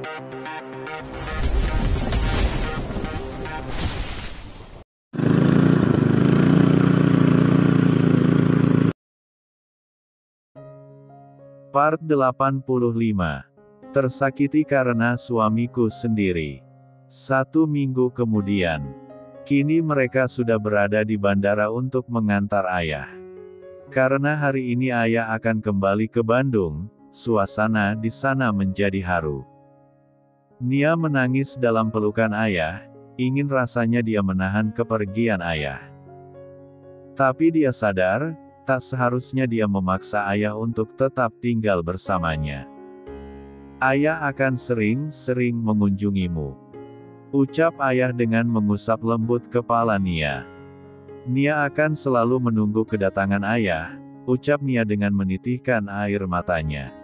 Part 85. Tersakiti karena suamiku sendiri. 1 minggu kemudian. Kini mereka sudah berada di bandara untuk mengantar ayah. Karena hari ini ayah akan kembali ke Bandung, suasana di sana menjadi haru. Nia menangis dalam pelukan ayah, ingin rasanya dia menahan kepergian ayah. Tapi dia sadar, tak seharusnya dia memaksa ayah untuk tetap tinggal bersamanya. Ayah akan sering-sering mengunjungimu. Ucap ayah dengan mengusap lembut kepala Nia. Nia akan selalu menunggu kedatangan ayah, ucap Nia dengan menitihkan air matanya.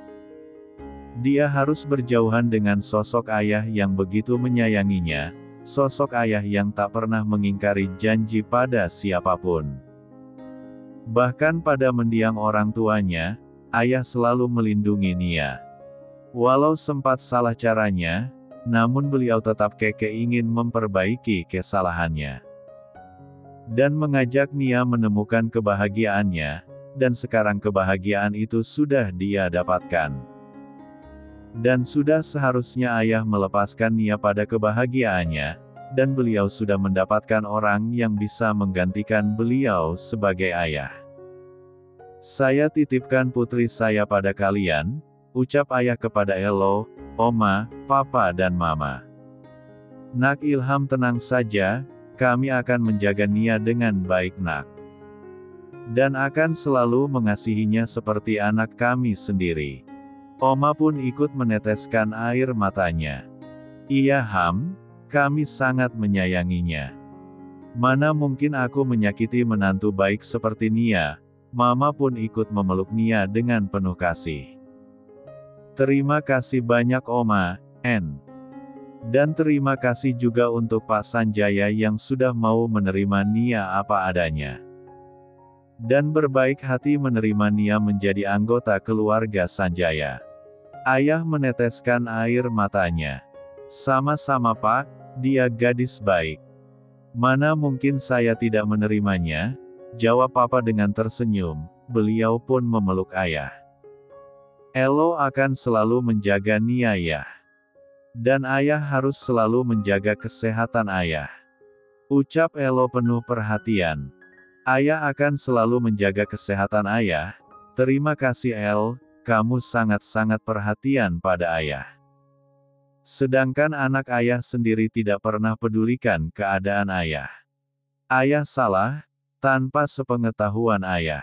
Dia harus berjauhan dengan sosok ayah yang begitu menyayanginya, sosok ayah yang tak pernah mengingkari janji pada siapapun. Bahkan pada mendiang orang tuanya, ayah selalu melindungi Nia. Walau sempat salah caranya, namun beliau tetap kekeh ingin memperbaiki kesalahannya. Dan mengajak Nia menemukan kebahagiaannya, dan sekarang kebahagiaan itu sudah dia dapatkan. Dan sudah seharusnya ayah melepaskan Nia pada kebahagiaannya, dan beliau sudah mendapatkan orang yang bisa menggantikan beliau sebagai ayah. Saya titipkan putri saya pada kalian, ucap ayah kepada Elo, Oma, Papa dan Mama. Nak Ilham, tenang saja, kami akan menjaga Nia dengan baik nak. Dan akan selalu mengasihinya seperti anak kami sendiri. Oma pun ikut meneteskan air matanya. Iya Ham, kami sangat menyayanginya. Mana mungkin aku menyakiti menantu baik seperti Nia. Mama pun ikut memeluk Nia dengan penuh kasih. Terima kasih banyak Oma, N. Dan terima kasih juga untuk Pak Sanjaya yang sudah mau menerima Nia apa adanya. Dan berbaik hati menerima Nia menjadi anggota keluarga Sanjaya. Ayah meneteskan air matanya. Sama-sama Pak, dia gadis baik. Mana mungkin saya tidak menerimanya, jawab Papa dengan tersenyum, beliau pun memeluk ayah. Elo akan selalu menjaga Nia ya. Dan ayah harus selalu menjaga kesehatan ayah. Ucap Elo penuh perhatian. Ayah akan selalu menjaga kesehatan ayah. Terima kasih El, kamu sangat-sangat perhatian pada ayah. Sedangkan anak ayah sendiri tidak pernah pedulikan keadaan ayah. Ayah salah, tanpa sepengetahuan ayah.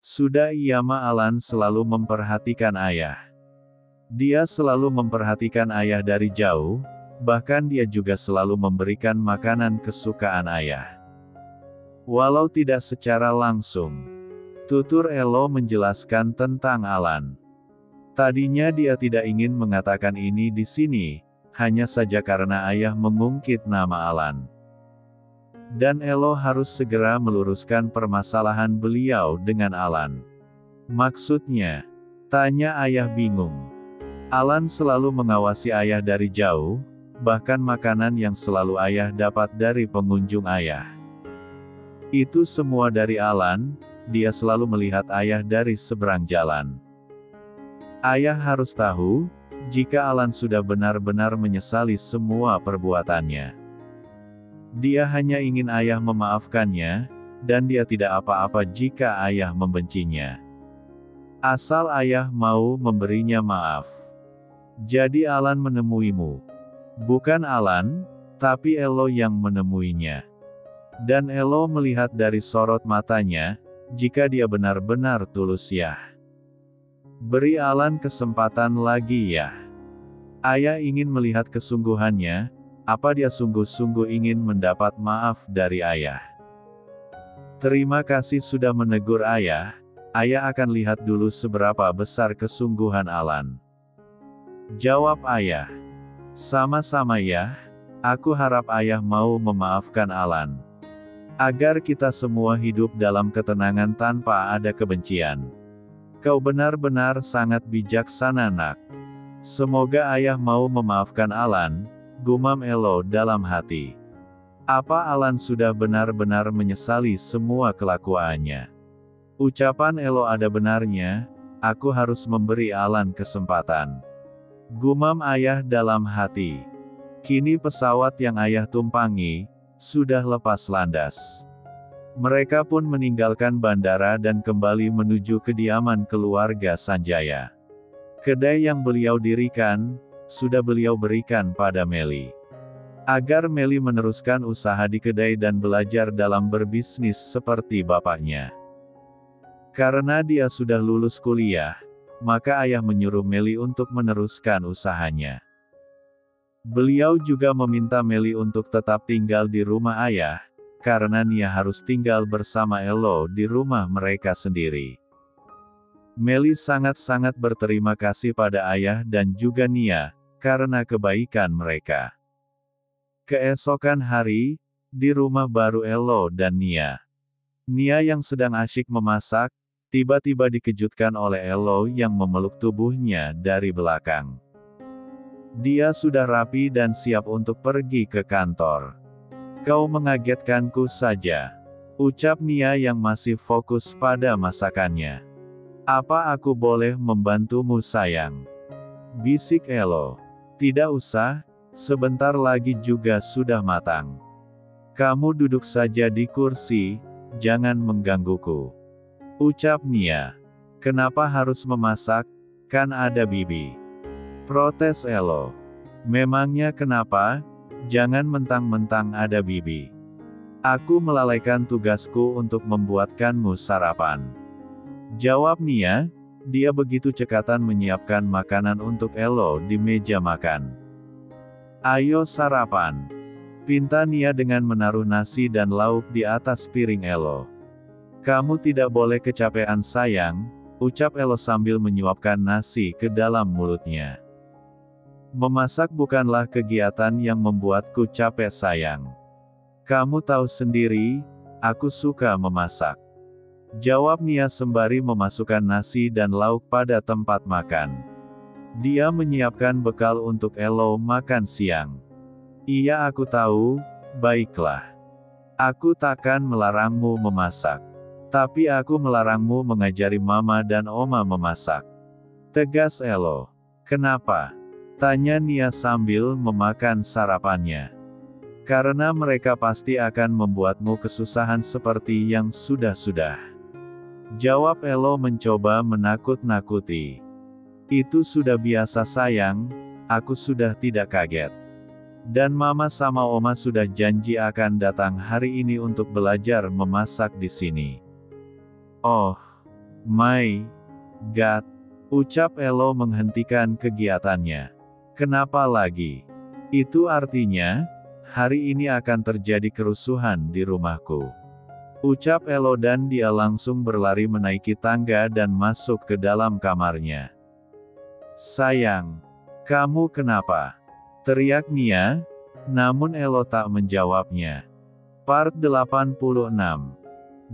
Sudah Iyama Alan selalu memperhatikan ayah. Dia selalu memperhatikan ayah dari jauh, bahkan dia juga selalu memberikan makanan kesukaan ayah. Walau tidak secara langsung. Tutur Elo menjelaskan tentang Alan. Tadinya dia tidak ingin mengatakan ini di sini, hanya saja karena ayah mengungkit nama Alan. Dan Elo harus segera meluruskan permasalahan beliau dengan Alan. Maksudnya? Tanya ayah bingung. Alan selalu mengawasi ayah dari jauh, bahkan makanan yang selalu ayah dapat dari pengunjung ayah. Itu semua dari Alan, dia selalu melihat ayah dari seberang jalan. Ayah harus tahu, jika Alan sudah benar-benar menyesali semua perbuatannya. Dia hanya ingin ayah memaafkannya, dan dia tidak apa-apa jika ayah membencinya. Asal ayah mau memberinya maaf. Jadi Alan menemuimu. Bukan Alan, tapi Elo yang menemuinya. Dan Elo melihat dari sorot matanya, jika dia benar-benar tulus ya. Beri Alan kesempatan lagi ya. Ayah ingin melihat kesungguhannya, apa dia sungguh-sungguh ingin mendapat maaf dari ayah. Terima kasih sudah menegur ayah, ayah akan lihat dulu seberapa besar kesungguhan Alan. Jawab ayah. Sama-sama ya, aku harap ayah mau memaafkan Alan. Agar kita semua hidup dalam ketenangan tanpa ada kebencian. Kau benar-benar sangat bijaksana nak. Semoga ayah mau memaafkan Alan, gumam Elo dalam hati. Apa Alan sudah benar-benar menyesali semua kelakuannya? Ucapan Elo ada benarnya, aku harus memberi Alan kesempatan. Gumam ayah dalam hati. Kini pesawat yang ayah tumpangi, sudah lepas landas. Mereka pun meninggalkan bandara dan kembali menuju kediaman keluarga Sanjaya. Kedai yang beliau dirikan, sudah beliau berikan pada Meli. Agar Meli meneruskan usaha di kedai dan belajar dalam berbisnis seperti bapaknya. Karena dia sudah lulus kuliah, maka ayah menyuruh Meli untuk meneruskan usahanya. Beliau juga meminta Meli untuk tetap tinggal di rumah ayah, karena Nia harus tinggal bersama Elo di rumah mereka sendiri. Meli sangat-sangat berterima kasih pada ayah dan juga Nia, karena kebaikan mereka. Keesokan hari, di rumah baru Elo dan Nia. Nia yang sedang asyik memasak, tiba-tiba dikejutkan oleh Elo yang memeluk tubuhnya dari belakang. Dia sudah rapi dan siap untuk pergi ke kantor. Kau mengagetkanku saja, ucap Nia yang masih fokus pada masakannya. Apa aku boleh membantumu sayang? Bisik Elo. Tidak usah. Sebentar lagi juga sudah matang. Kamu duduk saja di kursi, jangan menggangguku. Ucap Nia. Kenapa harus memasak? Kan ada Bibi. Protes Elo. Memangnya kenapa? Jangan mentang-mentang ada Bibi. Aku melalaikan tugasku untuk membuatkanmu sarapan. Jawab Nia. Dia begitu cekatan menyiapkan makanan untuk Elo di meja makan. Ayo sarapan. Pinta Nia dengan menaruh nasi dan lauk di atas piring Elo. Kamu tidak boleh kecapean sayang, ucap Elo sambil menyuapkan nasi ke dalam mulutnya. Memasak bukanlah kegiatan yang membuatku capek sayang. Kamu tahu sendiri, aku suka memasak. Jawab Nia sembari memasukkan nasi dan lauk pada tempat makan. Dia menyiapkan bekal untuk Elo makan siang. Iya aku tahu, baiklah. Aku takkan melarangmu memasak. Tapi aku melarangmu mengajari mama dan oma memasak. Tegas Elo. Kenapa? Tanya Nia sambil memakan sarapannya. Karena mereka pasti akan membuatmu kesusahan seperti yang sudah-sudah. Jawab Elo mencoba menakut-nakuti. Itu sudah biasa sayang, aku sudah tidak kaget. Dan mama sama oma sudah janji akan datang hari ini untuk belajar memasak di sini. Oh my god, ucap Elo menghentikan kegiatannya. Kenapa lagi? Itu artinya, hari ini akan terjadi kerusuhan di rumahku. Ucap Elo dan dia langsung berlari menaiki tangga dan masuk ke dalam kamarnya. Sayang, kamu kenapa? Teriak Nia, namun Elo tak menjawabnya. Part 86.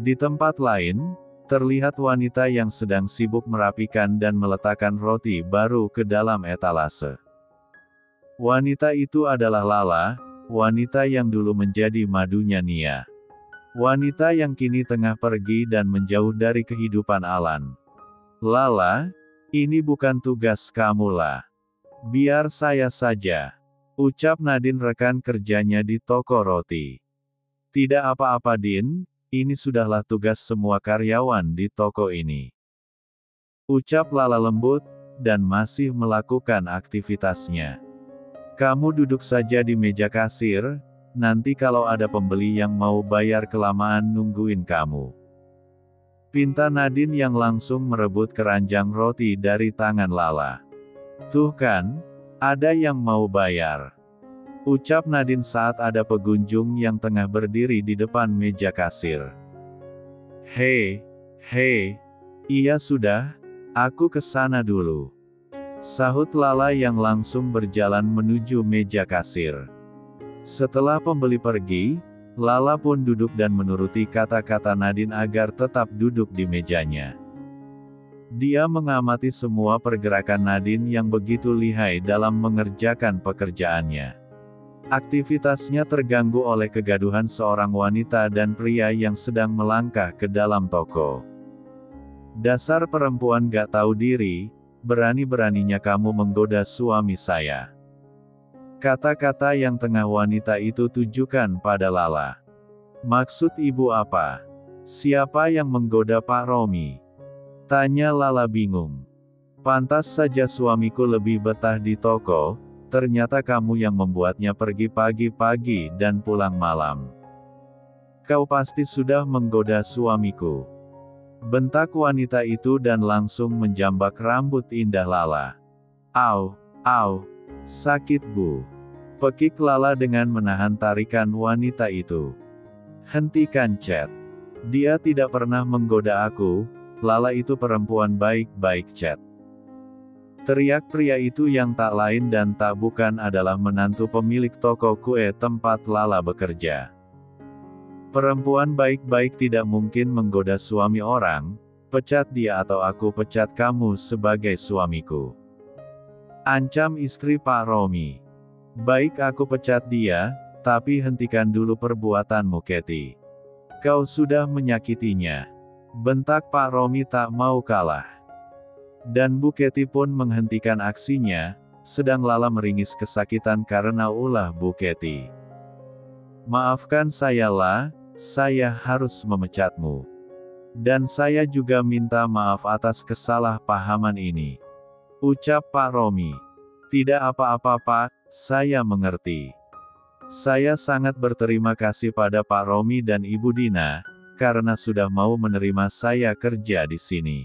Di tempat lain, terlihat wanita yang sedang sibuk merapikan dan meletakkan roti baru ke dalam etalase. Wanita itu adalah Lala, wanita yang dulu menjadi madunya Nia. Wanita yang kini tengah pergi dan menjauh dari kehidupan Alan. Lala, ini bukan tugas kamu lah. Biar saya saja. Ucap Nadine rekan kerjanya di toko roti. Tidak apa-apa Din, ini sudahlah tugas semua karyawan di toko ini. Ucap Lala lembut, dan masih melakukan aktivitasnya. Kamu duduk saja di meja kasir, nanti kalau ada pembeli yang mau bayar kelamaan nungguin kamu. Pinta Nadine yang langsung merebut keranjang roti dari tangan Lala. Tuh kan, ada yang mau bayar. Ucap Nadine saat ada pengunjung yang tengah berdiri di depan meja kasir. Hei, iya sudah, aku ke sana dulu. Sahut Lala yang langsung berjalan menuju meja kasir. Setelah pembeli pergi, Lala pun duduk dan menuruti kata-kata Nadine agar tetap duduk di mejanya. Dia mengamati semua pergerakan Nadine yang begitu lihai dalam mengerjakan pekerjaannya. Aktivitasnya terganggu oleh kegaduhan seorang wanita dan pria yang sedang melangkah ke dalam toko. Dasar perempuan gak tahu diri, berani-beraninya kamu menggoda suami saya. Kata-kata yang tengah wanita itu tujukan pada Lala. Maksud ibu apa? Siapa yang menggoda Pak Romi? Tanya Lala bingung. Pantas saja suamiku lebih betah di toko, ternyata kamu yang membuatnya pergi pagi-pagi dan pulang malam. Kau pasti sudah menggoda suamiku. Bentak wanita itu dan langsung menjambak rambut indah Lala. Au, sakit bu. Pekik Lala dengan menahan tarikan wanita itu. Hentikan chat. Dia tidak pernah menggoda aku. Lala itu perempuan baik-baik chat. Teriak pria itu yang tak lain dan tak bukan adalah menantu pemilik toko kue tempat Lala bekerja. Perempuan baik-baik tidak mungkin menggoda suami orang, pecat dia atau aku pecat kamu sebagai suamiku. Ancam istri Pak Romi. Baik aku pecat dia, tapi hentikan dulu perbuatanmu Kathy. Kau sudah menyakitinya. Bentak Pak Romi tak mau kalah. Dan Bu Kathy pun menghentikan aksinya, sedang Lala meringis kesakitan karena ulah Bu Kathy. Maafkan saya La, saya harus memecatmu. Dan saya juga minta maaf atas kesalahpahaman ini. Ucap Pak Romi. Tidak apa-apa Pak, saya mengerti. Saya sangat berterima kasih pada Pak Romi dan Ibu Dina, karena sudah mau menerima saya kerja di sini.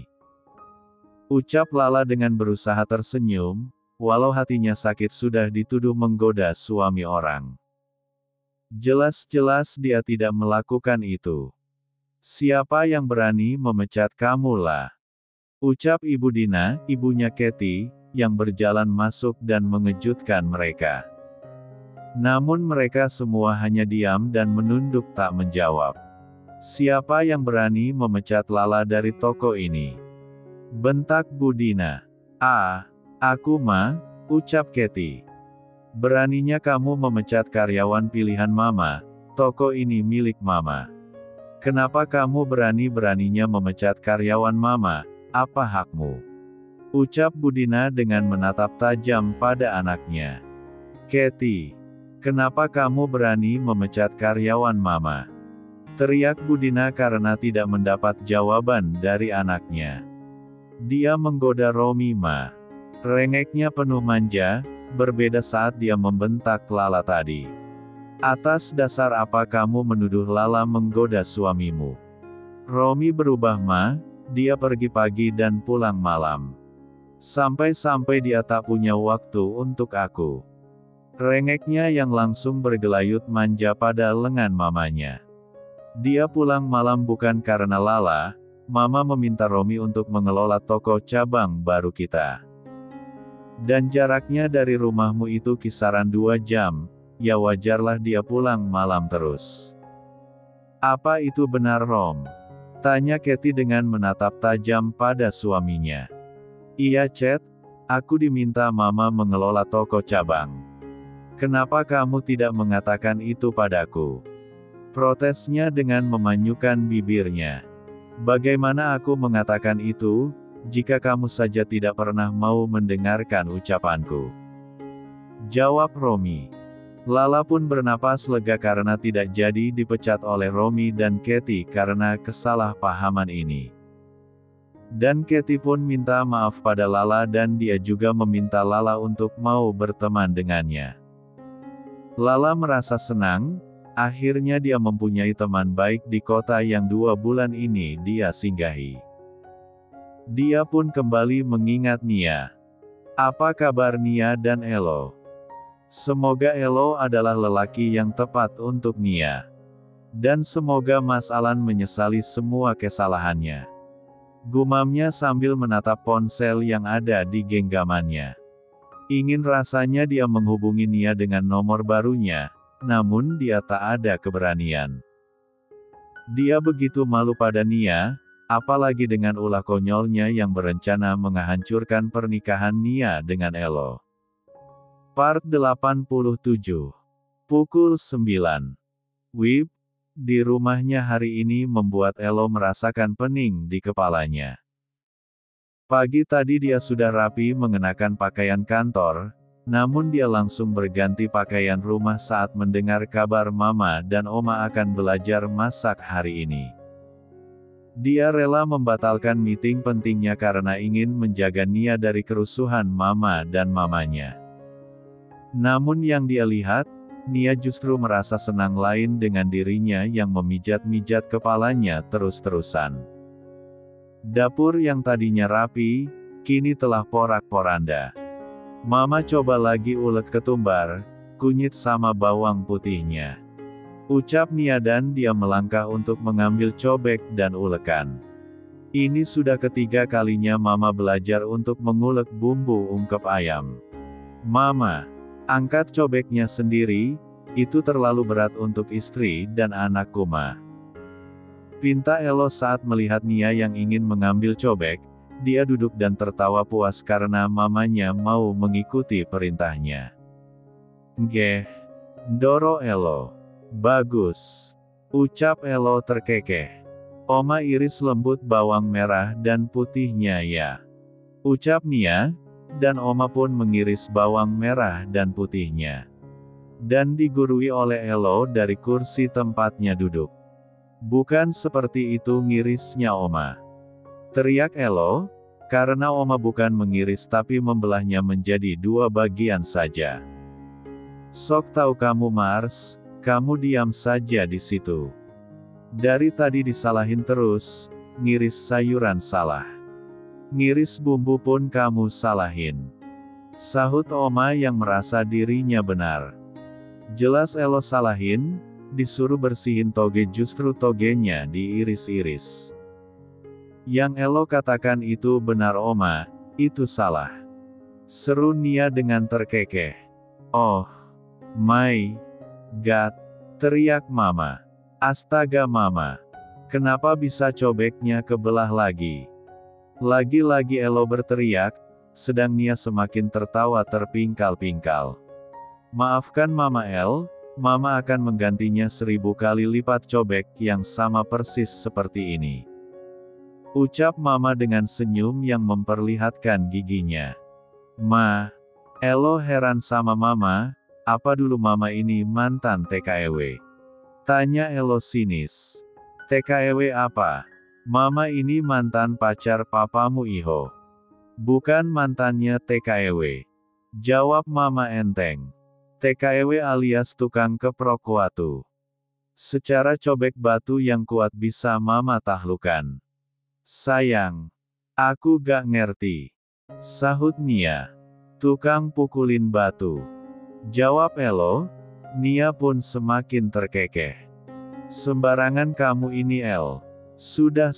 Ucap Lala dengan berusaha tersenyum, walau hatinya sakit sudah dituduh menggoda suami orang. Jelas-jelas dia tidak melakukan itu. Siapa yang berani memecat kamu lah? Ucap Ibu Dina, ibunya Kathy, yang berjalan masuk dan mengejutkan mereka. Namun mereka semua hanya diam dan menunduk tak menjawab. Siapa yang berani memecat Lala dari toko ini? Bentak Bu Dina. Aku mah, ucap Kathy. Beraninya kamu memecat karyawan pilihan Mama, toko ini milik Mama. Kenapa kamu berani-beraninya memecat karyawan Mama, apa hakmu? Ucap Bu Dina dengan menatap tajam pada anaknya. Kathy, kenapa kamu berani memecat karyawan Mama? Teriak Bu Dina karena tidak mendapat jawaban dari anaknya. Dia menggoda Romi Ma. Rengeknya penuh manja, berbeda saat dia membentak Lala tadi. Atas dasar apa kamu menuduh Lala menggoda suamimu? Romi berubah Ma, dia pergi pagi dan pulang malam. Sampai-sampai dia tak punya waktu untuk aku. Rengeknya yang langsung bergelayut manja pada lengan mamanya. Dia pulang malam bukan karena Lala, Mama meminta Romi untuk mengelola toko cabang baru kita. Dan jaraknya dari rumahmu itu kisaran 2 jam, ya wajarlah dia pulang malam terus. Apa itu benar Rom? Tanya Kathy dengan menatap tajam pada suaminya. Iya Chet, aku diminta Mama mengelola toko cabang. Kenapa kamu tidak mengatakan itu padaku? Protesnya dengan memanyukan bibirnya. Bagaimana aku mengatakan itu, jika kamu saja tidak pernah mau mendengarkan ucapanku? Jawab Romi. Lala pun bernapas lega karena tidak jadi dipecat oleh Romi dan Kathy karena kesalahpahaman ini. Dan Kathy pun minta maaf pada Lala dan dia juga meminta Lala untuk mau berteman dengannya. Lala merasa senang. Akhirnya dia mempunyai teman baik di kota yang 2 bulan ini dia singgahi. Dia pun kembali mengingat Nia. Apa kabar Nia dan Elo? Semoga Elo adalah lelaki yang tepat untuk Nia. Dan semoga Mas Alan menyesali semua kesalahannya. Gumamnya sambil menatap ponsel yang ada di genggamannya. Ingin rasanya dia menghubungi Nia dengan nomor barunya. Namun dia tak ada keberanian. Dia begitu malu pada Nia, apalagi dengan ulah konyolnya yang berencana menghancurkan pernikahan Nia dengan Elo. Part 87. Pukul 9. Wib, di rumahnya hari ini membuat Elo merasakan pening di kepalanya. Pagi tadi dia sudah rapi mengenakan pakaian kantor, namun dia langsung berganti pakaian rumah saat mendengar kabar Mama dan Oma akan belajar masak hari ini. Dia rela membatalkan meeting pentingnya karena ingin menjaga Nia dari kerusuhan Mama dan mamanya. Namun yang dia lihat, Nia justru merasa senang lain dengan dirinya yang memijat-mijat kepalanya terus-terusan. Dapur yang tadinya rapi, kini telah porak-poranda. Mama coba lagi ulek ketumbar, kunyit sama bawang putihnya. Ucap Nia dan dia melangkah untuk mengambil cobek dan ulekan. Ini sudah ketiga kalinya Mama belajar untuk mengulek bumbu ungkep ayam. Mama, angkat cobeknya sendiri, itu terlalu berat untuk istri dan anakku Ma. Pinta Elo saat melihat Nia yang ingin mengambil cobek, dia duduk dan tertawa puas karena mamanya mau mengikuti perintahnya. Nggih, ndoro Elo. Bagus. Ucap Elo terkekeh. Oma iris lembut bawang merah dan putihnya ya. Ucap Nia, dan Oma pun mengiris bawang merah dan putihnya. Dan digurui oleh Elo dari kursi tempatnya duduk. Bukan seperti itu ngirisnya Oma. Teriak Elo, karena Oma bukan mengiris tapi membelahnya menjadi dua bagian saja. Sok tahu kamu Mars, kamu diam saja di situ. Dari tadi disalahin terus, ngiris sayuran salah. Ngiris bumbu pun kamu salahin. Sahut Oma yang merasa dirinya benar. Jelas Elo salahin, disuruh bersihin toge justru togenya diiris-iris. Yang Elo katakan itu benar Oma, itu salah. Seru Nia dengan terkekeh. Oh my God, teriak Mama. Astaga Mama, kenapa bisa cobeknya kebelah lagi? Lagi-lagi Elo berteriak, sedang Nia semakin tertawa terpingkal-pingkal. Maafkan Mama El, Mama akan menggantinya 1000 kali lipat cobek yang sama persis seperti ini. Ucap Mama dengan senyum yang memperlihatkan giginya. Ma, Elo heran sama Mama, apa dulu Mama ini mantan TKW? Tanya Elo sinis. TKW apa? Mama ini mantan pacar papamu Iho. Bukan mantannya TKW. Jawab Mama enteng. TKW alias tukang keprok watu. Secara cobek batu yang kuat bisa Mama tahlukan. Sayang, aku gak ngerti. Sahut Nia. Tukang pukulin batu. Jawab Elo, Nia pun semakin terkekeh. Sembarangan kamu ini El. Sudah.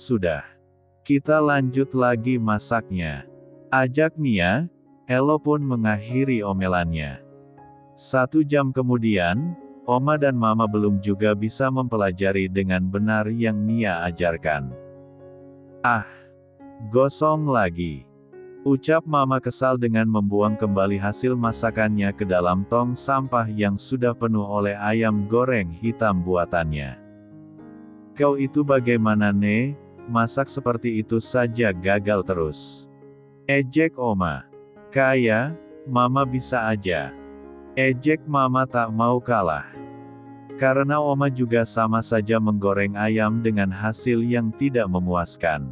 Kita lanjut lagi masaknya. Ajak Nia, Elo pun mengakhiri omelannya. 1 jam kemudian, Oma dan Mama belum juga bisa mempelajari dengan benar yang Nia ajarkan. Ah, gosong lagi. Ucap Mama kesal dengan membuang kembali hasil masakannya ke dalam tong sampah yang sudah penuh oleh ayam goreng hitam buatannya. Kau itu bagaimana Ne? Masak seperti itu saja gagal terus. Ejek Oma. Kaya, Mama bisa aja. Ejek Mama tak mau kalah. Karena Oma juga sama saja menggoreng ayam dengan hasil yang tidak memuaskan.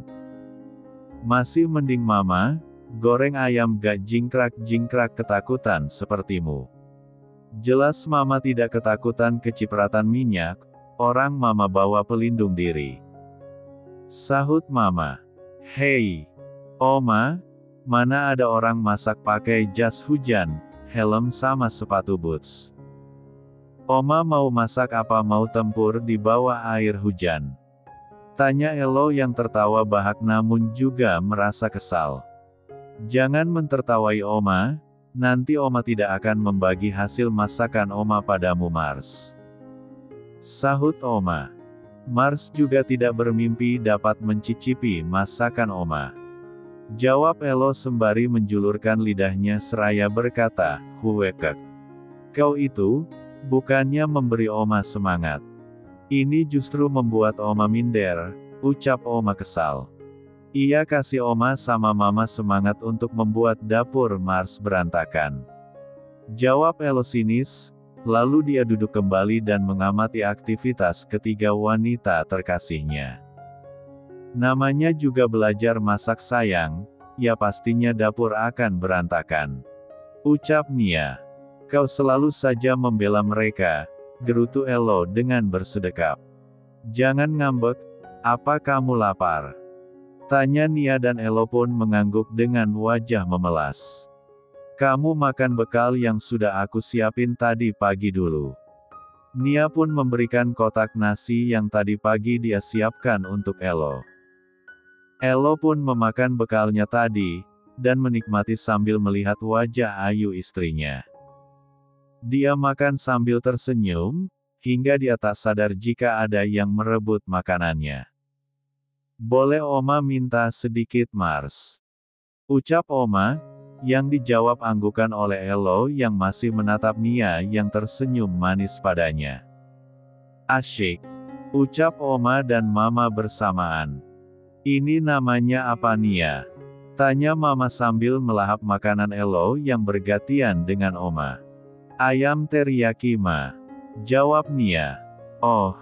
Masih mending Mama, goreng ayam gak jingkrak-jingkrak ketakutan sepertimu. Jelas Mama tidak ketakutan kecipratan minyak, orang Mama bawa pelindung diri. Sahut Mama. Hei, Oma, mana ada orang masak pakai jas hujan, helm sama sepatu boots. Oma mau masak apa mau tempur di bawah air hujan? Tanya Elo yang tertawa bahak namun juga merasa kesal. Jangan mentertawai Oma, nanti Oma tidak akan membagi hasil masakan Oma padamu Mars. Sahut Oma. Mars juga tidak bermimpi dapat mencicipi masakan Oma. Jawab Elo sembari menjulurkan lidahnya seraya berkata, "Huekek. Kau itu, bukannya memberi Oma semangat. Ini justru membuat Oma minder," ucap Oma kesal. Ia kasih Oma sama Mama semangat untuk membuat dapur Mars berantakan. Jawab Elo sinis, lalu dia duduk kembali dan mengamati aktivitas ketiga wanita terkasihnya. Namanya juga belajar masak sayang, ya pastinya dapur akan berantakan. Ucap Nia. "Kau selalu saja membela mereka," gerutu Elo dengan bersedekap. "Jangan ngambek, apa kamu lapar?" tanya Nia dan Elo pun mengangguk dengan wajah memelas. "Kamu makan bekal yang sudah aku siapin tadi pagi dulu." Nia pun memberikan kotak nasi yang tadi pagi dia siapkan untuk Elo. Elo pun memakan bekalnya tadi, dan menikmati sambil melihat wajah ayu istrinya. Dia makan sambil tersenyum, hingga dia tak sadar jika ada yang merebut makanannya. "Boleh Oma minta sedikit Mars?" ucap Oma, yang dijawab anggukan oleh Elo yang masih menatap Nia yang tersenyum manis padanya. "Asyik," ucap Oma dan Mama bersamaan. "Ini namanya apa Nia?" tanya Mama sambil melahap makanan Elo yang bergantian dengan Oma. "Ayam teriyaki Ma," jawab Nia. "Oh,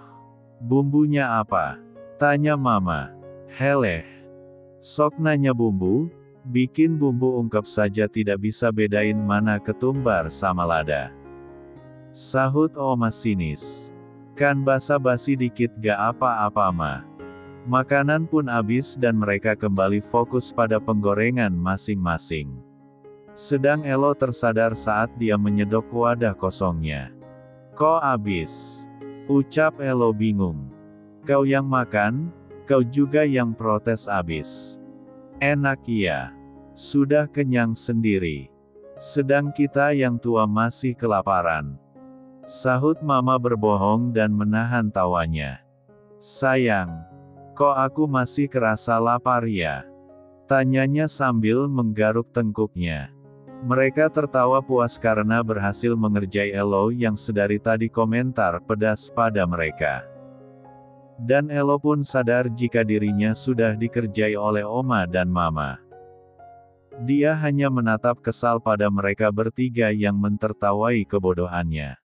bumbunya apa?" tanya Mama. "Heleh, sok nanya bumbu, bikin bumbu ungkep saja tidak bisa bedain mana ketumbar sama lada," sahut Oma sinis. "Kan basa-basi dikit gak apa-apa Ma." Makanan pun habis dan mereka kembali fokus pada penggorengan masing-masing. Sedang Elo tersadar saat dia menyedok wadah kosongnya. "Kok habis?" ucap Elo bingung. "Kau yang makan, kau juga yang protes habis." "Enak ya. Sudah kenyang sendiri. Sedang kita yang tua masih kelaparan," sahut Mama berbohong dan menahan tawanya. "Sayang, kok aku masih kerasa lapar ya?" tanyanya sambil menggaruk tengkuknya. Mereka tertawa puas karena berhasil mengerjai Elo yang sedari tadi komentar pedas pada mereka. Dan Elo pun sadar jika dirinya sudah dikerjai oleh Oma dan Mama. Dia hanya menatap kesal pada mereka bertiga yang mentertawai kebodohannya.